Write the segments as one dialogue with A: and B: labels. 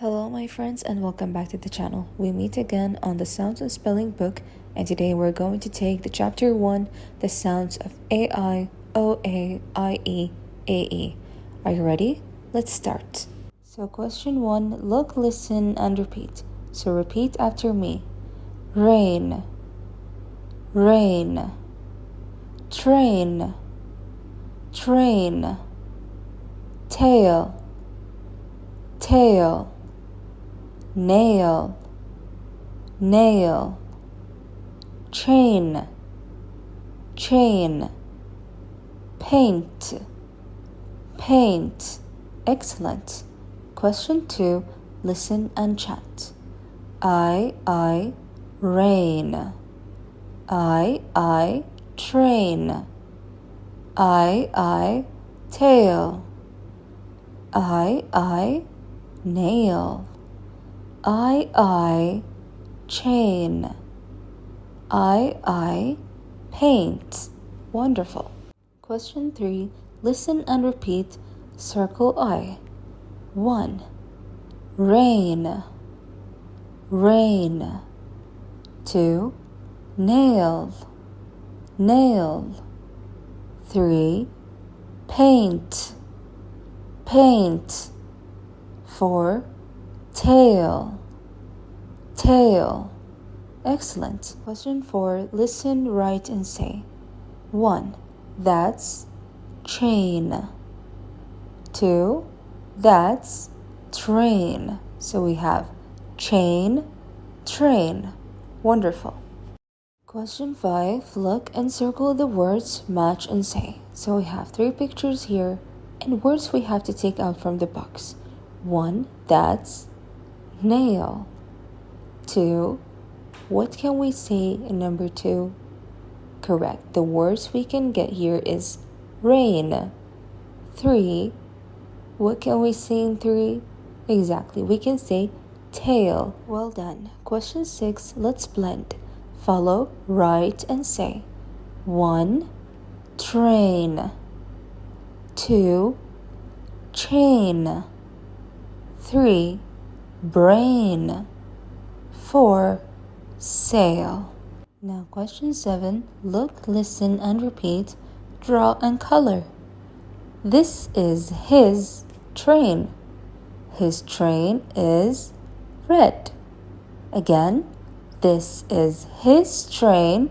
A: Hello my friends and welcome back to the channel. We meet again on the Sounds and Spelling book, and today we're going to take the chapter 1, the sounds of A-I, O-A, I-E, A-E. Are you ready? Let's start. So question 1, look, listen and repeat. So repeat after me. Rain, rain, train, train, tail, tail, nail, nail, chain, chain, paint, paint. Excellent. Question 2, listen and chat. I, rain. I, train. I, tail. I, nail. I, chain. I, paint. Wonderful. Question 3, listen and repeat. Circle I. 1, rain, rain. 2, nail, nail. 3, paint, paint. 4, tail, tail. Excellent. Question 4, listen, write and say. 1, that's chain. 2, that's train. So we have chain, train. Wonderful. Question 5, look and circle the words, match and say. So we have 3 pictures here and words we have to take out from the box. 1, that's nail. 2, what can we say in number 2? Correct. The words we can get here is rain. 3, what can we say in 3? Exactly, we can say tail. Well done. Question 6, let's blend. Follow, write and say. 1, train. 2, chain. 3, brain. 4, sail. Now question 7, look, listen and repeat. Draw and color. This is his train. His train is red. Again, this is his train.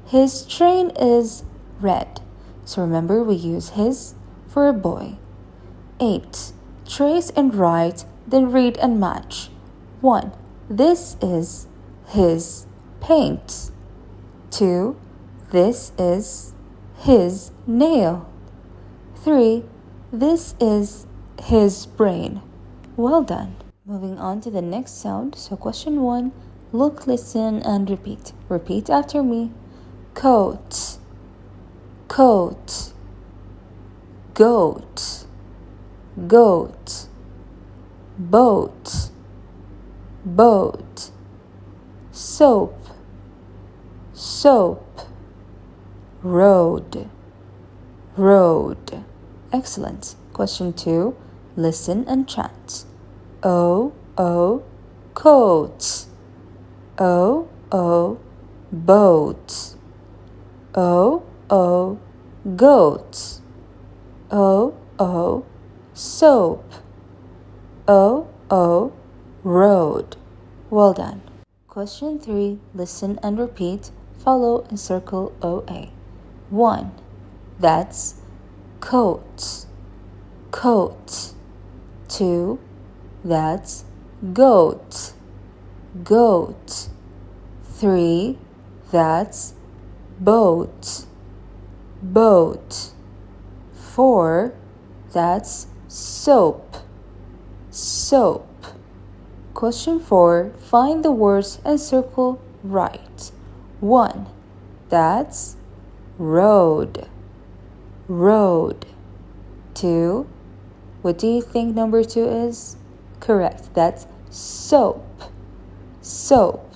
A: His train is red. So remember, we use his for a boy. 8, trace and write, then read and match. 1, this is his paint. 2, this is his nail. 3, this is his brain. Well done. Moving on to the next sound. So question 1, look, listen and repeat. Repeat after me. Coat, coat, goat, goat, boat, boat, soap, soap, road, road. Excellent. Question 2, listen and chant. O, coat. O, boat. O, goat. O, soap. O, road. Well done. Question 3, listen and repeat. Follow and circle OA. 1, that's coat, coat. 2, that's goat, goat. 3, that's boat, boat. 4, that's soap, soap. Question 4, find the words and circle right. 1, that's road, road. 2, what do you think number 2 is? Correct, that's soap, soap.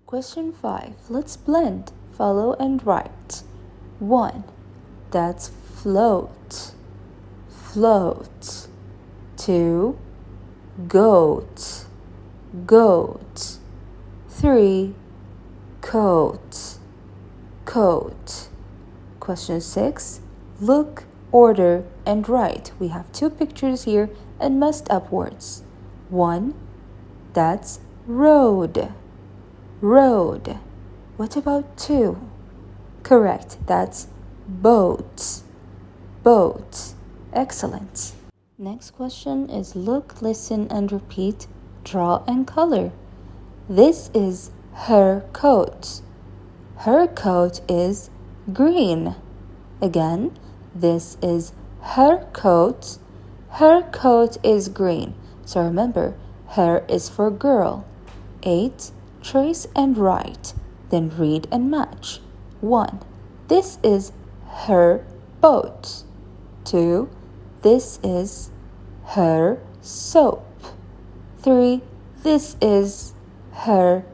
A: Question 5, let's blend. Follow and write. 1, that's float, float. 2, goat, goat. 3, coat, coat. Question 6, look, order, and write. We have 2 pictures here and messed up words. 1, that's road, road. What about 2? Correct, that's boat, boat. Excellent. Next question is look, listen, and repeat, draw, and color. This is her coat. Her coat is green. Again, this is her coat. Her coat is green. So remember, her is for girl. 8, trace and write. Then read and match. 1, this is her boat. 2, this is her soap. 3, this is her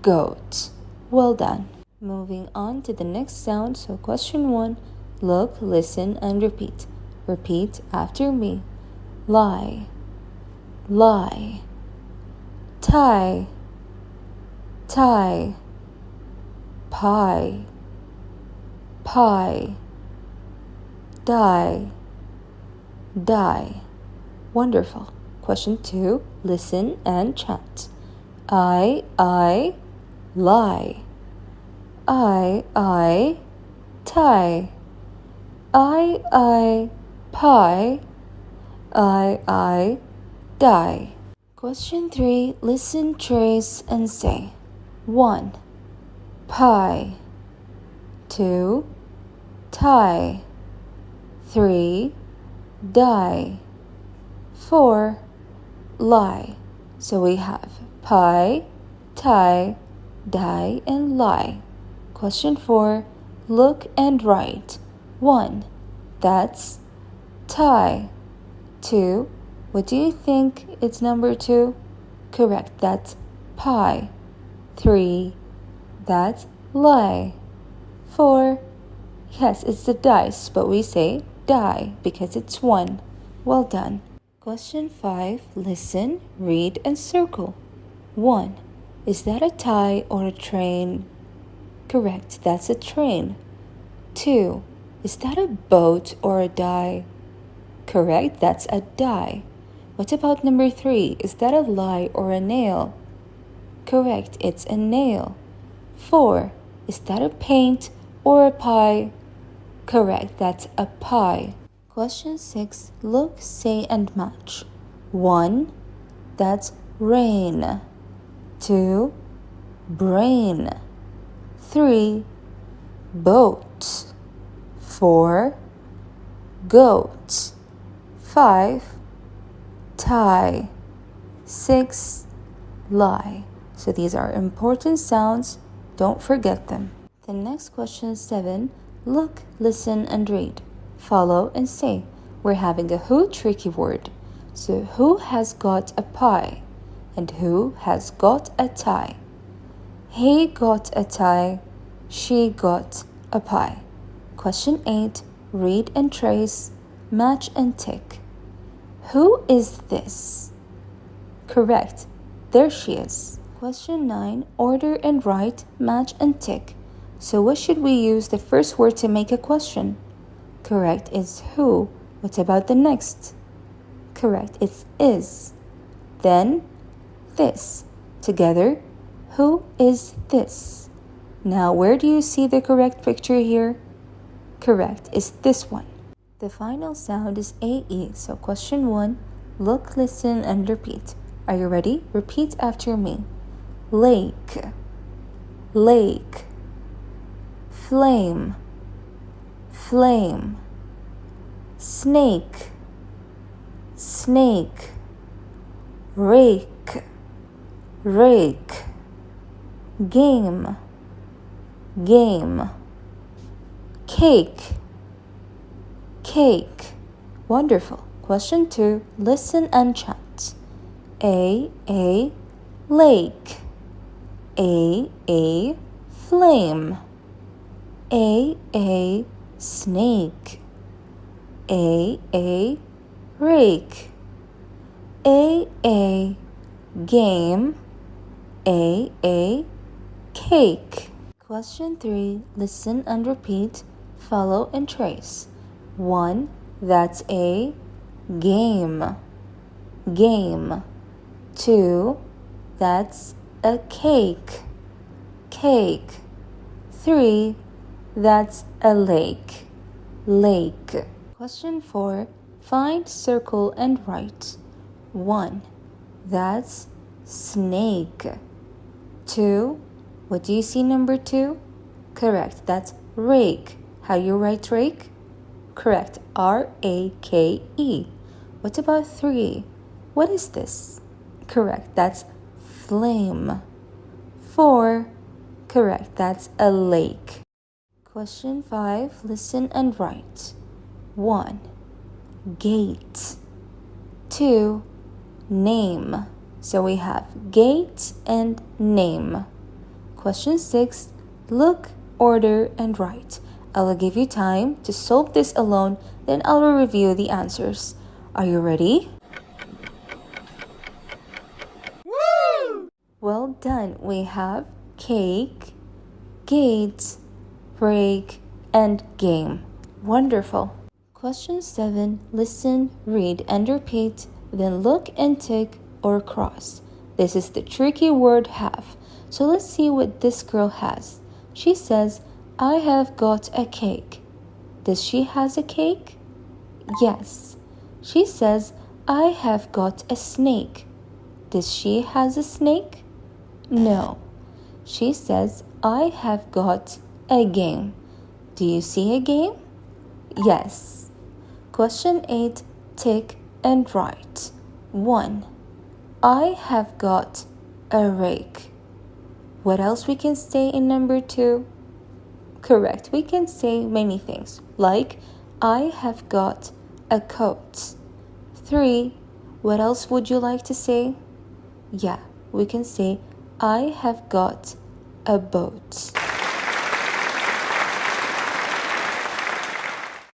A: goat. Well done. Moving on to the next sound. So question 1, look, listen, and repeat. Repeat after me. Lie, lie. Tie, tie. Pie, pie. Die, die. Wonderful. Question 2, listen and chant. I, lie. I, tie. I, pie. I, die. Question 3, listen, trace, and say. 1, pie. 2, tie. 3, die. 4, lie. So we have pie, tie, die, and lie. Question 4, look and write. 1, that's tie. 2, what do you think it's number 2? Correct, that's pie. 3, that's lie. 4, yes, it's the dice, but we say die because it's 1. Well done. Question 5, listen, read, and circle. 1, is that a tie or a train? Correct, that's a train. 2, is that a boat or a die? Correct, that's a die. What about number 3? Is that a lie or a nail? Correct, it's a nail. 4, is that a paint or a pie? Correct, that's a pie. Question 6, look, say, and match. 1, that's rain. 2, brain. 3, boat. 4, goat. 5, tie. 6, lie. So these are important sounds. Don't forget them. The next question 7, look, listen, and read. Follow and say. We're having a who tricky word. So who has got a pie? And who has got a tie? He got a tie. She got a pie. Question 8, read and trace, match and tick. Who is this? Correct, there she is. Question 9, order and write, match and tick. So what should we use the first word to make a question? Correct, it's who. What about the next? Correct, it's is. Then this. Together, who is this? Now, where do you see the correct picture here? Correct, it's this one. The final sound is AE. So question 1, look, listen, and repeat. Are you ready? Repeat after me. Lake, lake. Flame, flame. Snake, snake. Rake, rake. Game, game. Cake, cake. Wonderful. Question 2, listen and chant. A, lake. A, flame. A, snake. A, rake. A game. A cake. Question 3. Listen and repeat. Follow and trace. 1. That's a game. Game. 2. That's a cake. Cake. 3. That's a lake. Lake. Question 4. Find, circle, and write. 1. That's snake. 2. What do you see number 2? Correct. That's rake. How you write rake? Correct. R-A-K-E. What about 3? What is this? Correct. That's flame. 4. Correct. That's a lake. Question 5. Listen and write. 1. Gate. 2. Name. So we have gate and name. Question 6. Look, order, and write. I will give you time to solve this alone, then I will review the answers. Are you ready? Woo! Well done. We have cake, gate, break, and game. Wonderful. Question 7. Listen, read, and repeat, then look and tick or cross. This is the tricky word have. So let's see what this girl has. She says, I have got a cake. Does she has a cake? Yes. She says, I have got a snake. Does she has a snake? No. She says, I have got a game. Do you see a game? Yes. Question 8. Tick and write. 1. I have got a rake. What else we can say in number 2? Correct. We can say many things, like I have got a coat. 3. What else would you like to say? Yeah, we can say I have got a boat.